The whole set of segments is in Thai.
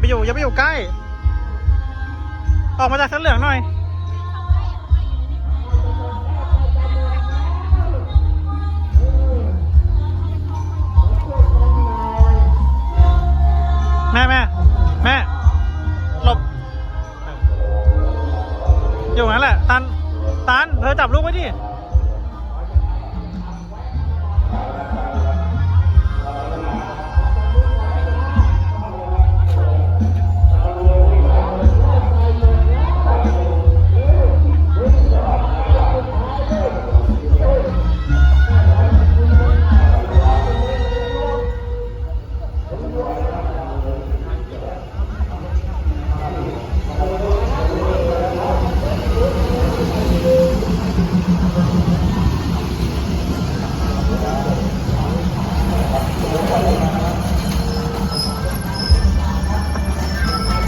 ไปอยู่อย่าไปอยู่ใกล้ออกมาจากเส้นเหลืองหน่อยแม่หลบอยู่งั้นแหละตันเธอจับลูกไว้ดิ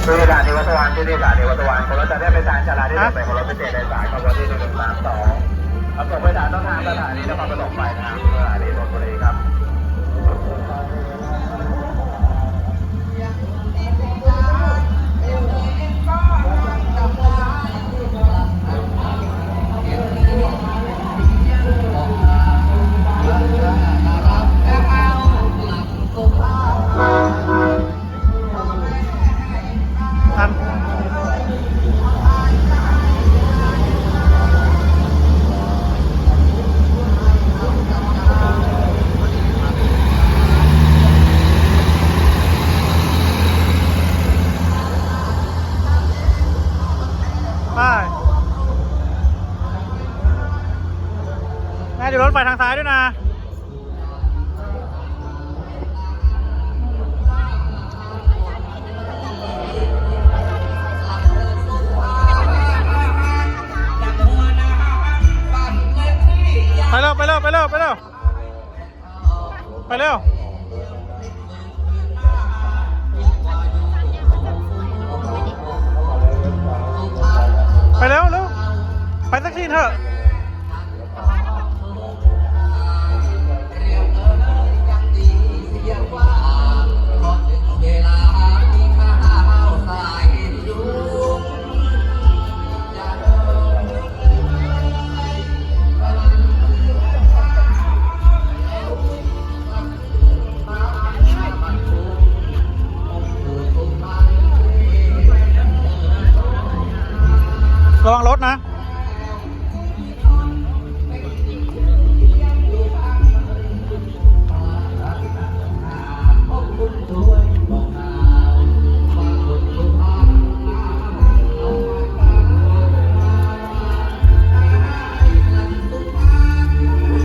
คือด่านเทวสวรรค์ที่นี่ด่านเทวสวรรค์คนเราจะได้ไปทางชลาที่1ไปคนเราไปเจอในสายขบวนที่132ประสบไปทางต้นทางสถานีนครปฐมไปทางสถานีนนทบุรีครับแม่ดูรถไฟทางซ้ายด้วยนะไปเร็วไปเร็วไปเร็วไปเร็วไปเร็วไปเร็วเร็วไปสักทีเถอะระวังรถนะ